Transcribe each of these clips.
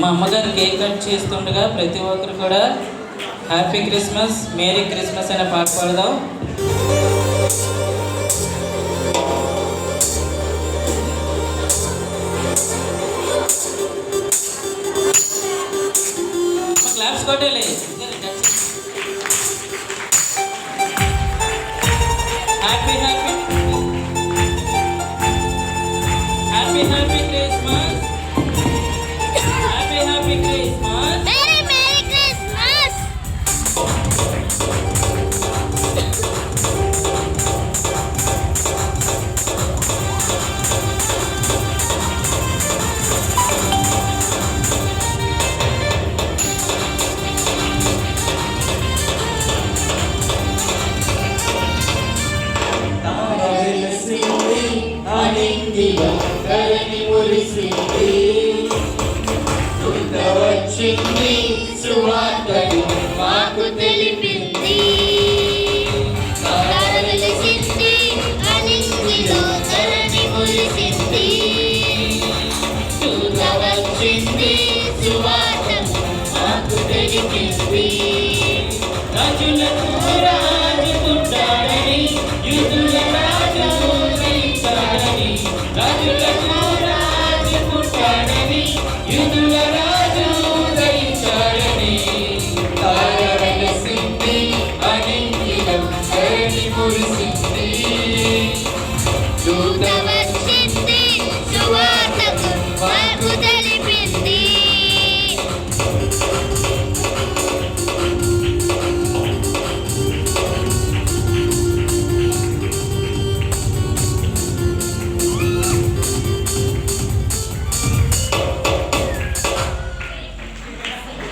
మా అమ్మగారు cake cut చేస్తుండగా ప్రతి ఒక్కరు కూడా హ్యాపీ క్రిస్మస్, మేరీ క్రిస్మస్ అనే పాట పాడదాం. క్లాప్స్ కొట్టాలి. Happy happy happy happy Christmas, happy happy Christmas, merry merry Christmas. వచ్చింది సువార్తను మాకు తెలిపింది, వెలిసింది అనింగిలో ధరణి మురిసింది. వచ్చింది సువార్తను మాకు తెలిపింది. రాజులకు రాజు పుట్టాడని, యూదుల రాజు ఉదయించాడని. రాజులకు రాజు పుట్టాడని, యూదుల రాజు ఉదయించాడని. తార వెలిసింది అనింగిలో ధరణి మురిసింది. దూత వచ్చింది సువార్తకు మాకు తెలిపింది.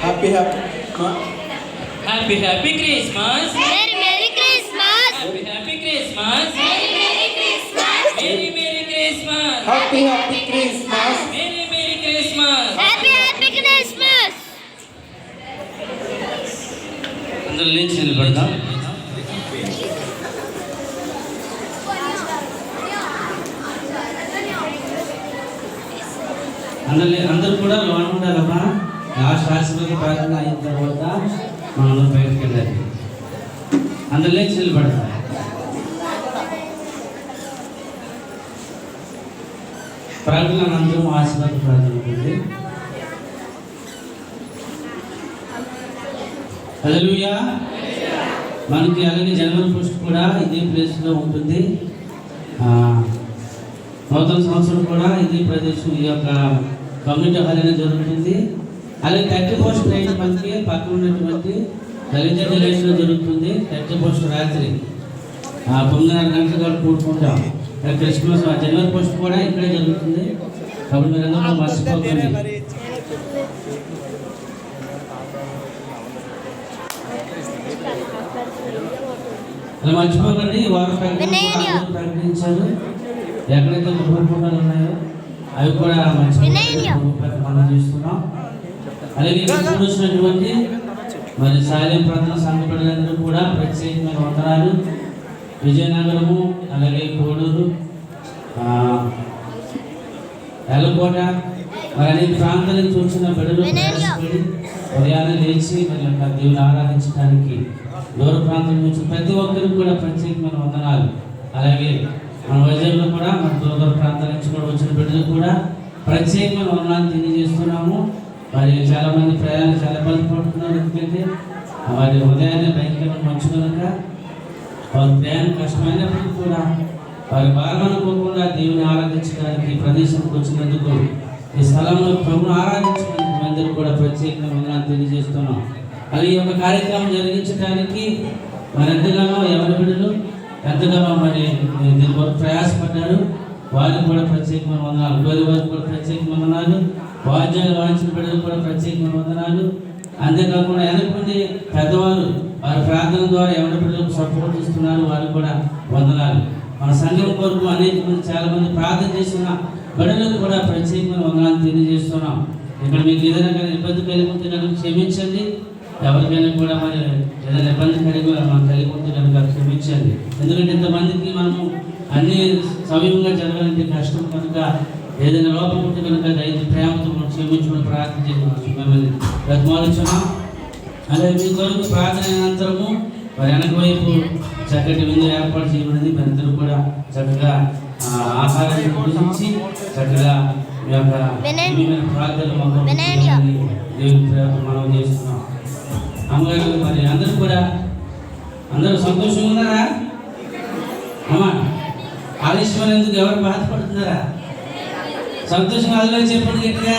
Happy happy happy happy Christmas, merry merry Christmas. Happy happy Christmas, merry merry Christmas. Merry merry Christmas, happy happy Christmas. Merry merry Christmas. Happy happy Christmas. అందరూ లేచి నిలబడదాం. అందరూ కూడా లోన్ ఉండాలమ్మా. లాస్ట్ రాష్ట్రపతి ప్రార్థన అయిన తర్వాత మనం బయటకు వెళ్ళాలి. అందరూ లేచి నిలబడతాం. ప్రార్థన అనంతరం ఆశీర్వాద ప్రార్థన ఉంటుంది. హల్లెలూయా. మనకి అలాగే జనవరి 1 కూడా ఇదే ప్లేస్లో ఉంటుంది. నూతన సంవత్సరం కూడా ఇదే ప్రదేశం, ఈ యొక్క కమ్యూనిటీ హాల్ అనేది జరుగుతుంది. అలాగే 31st నైట్ మనకి పక్కన ఉన్నటువంటి దళిత జలేషన్లో జరుగుతుంది. 31st రాత్రి 9:30 గంటల కూడుకుంటాం. క్రిస్మస్ జనవరి 1 కూడా ఇక్కడే జరుగుతుంది. కాబట్టి మీరు అందరూ మర్చిపోకండి. అలా మర్చిపోకండి. వారు ప్రకటించారు. ఎక్కడైతే గృహకూటాలు ఉన్నాయో అవి కూడా మనం చేస్తున్నాం. అలాగే వచ్చినటువంటి మరి సాయం ప్రాంతం సంఘ బిడ్డలందరూ కూడా ప్రత్యేకమైన వందనాలు. విజయనగరము, అలాగే కోడూరు, ఎల్లకోట, మరి అనేక ప్రాంతాల నుంచి వచ్చిన బిడ్డలు ప్రయాసపడి ఉదయాన్నే లేచి మరి యొక్క దేవుని ఆరాధించడానికి దూర ప్రాంతం నుంచి ప్రతి ఒక్కరికి కూడా ప్రత్యేకమైన వందనాలు. అలాగే మన వైజాగ్లో కూడా మన దూర ప్రాంతాల నుంచి కూడా వచ్చిన బిడ్డలు కూడా ప్రత్యేకమైన వందనాలు తెలియజేస్తున్నాము. మరి చాలా మంది ప్రయాణం చాలా ఇబ్బంది పడుతున్నారు. ఎందుకంటే వారి ఉదయాన్నే భయంకరమైన మంచు కనుక వారి ప్రయాణం కష్టమైనప్పటికీ కూడా వారి భారం అనుకోకుండా దేవుని ఆరాధించడానికి ప్రదేశానికి వచ్చినందుకు, ఈ స్థలంలో ప్రభుని ఆరాధించడానికి అందరూ కూడా ప్రత్యేకమైన వందనాలు తెలియజేస్తున్నాం. అలాగే ఈ యొక్క కార్యక్రమం జరిగించడానికి మరి ఎంతగానో ఎవరి బిడ్డలు ఎంతగానో మరి దీని కొరకు ప్రయాసపడ్డారు. వారికి కూడా ప్రత్యేకమైన వందనాలు. గోరి వారికి కూడా ప్రత్యేకమైన వందనాలు. వాద్యాలు వాయించిన బిడ్డలు కూడా ప్రత్యేకమైన వందనాలు. అంతేకాకుండా వెనకుండి పెద్దవారు వారి ప్రార్థన ద్వారా ఎవరి బిడ్డలకు సపోర్ట్ ఇస్తున్నారు. వారికి కూడా వందనాలు. మన సంఘం కొరకు అనేక మంది చాలా మంది ప్రార్థన చేసిన బిడ్డలకు కూడా ప్రత్యేకమైన వందనాలు తెలియజేస్తున్నాం. ఇక్కడ మీకు ఏదైనా కానీ ఇబ్బంది కలిగి ఉంటే కనుక క్షమించండి. ఎవరికైనా కూడా మరి ఏదైనా ఇబ్బంది కలిగి మనం కలిగి ఉంటే కనుక క్షమించండి. ఎందుకంటే ఇంతమందికి మనము అన్ని సవ్యంగా జరగాలంటే కష్టం కనుక ఏదైనా లోపం ఉంటే కనుక దయచేసి ప్రేమతో మనం గురించి కూడా ప్రార్థన చేస్తున్నాం మిమ్మల్ని బ్రతిమాలుచున్నాం. అలాగే మీ కొరకు ప్రార్థన అనంతరము మరి వెనక వైపు చక్కటి విందు ఏర్పాటు చేయబడింది. మరి అందరూ కూడా చక్కగా ఆహారాన్ని పూజించి చక్కగా మీ యొక్క ప్రార్థనలు మొదలు దేవుని ప్రేమ మనం చేస్తున్నాం. అమ్మగారు మరి అందరూ కూడా అందరూ సంతోషంగా ఉన్నారా? అమ్మా ఆలస్యమైనందుకు ఎవరు బాధపడుతున్నారా? సంతోషంగా అదిలో చెప్పండి గట్టిగా.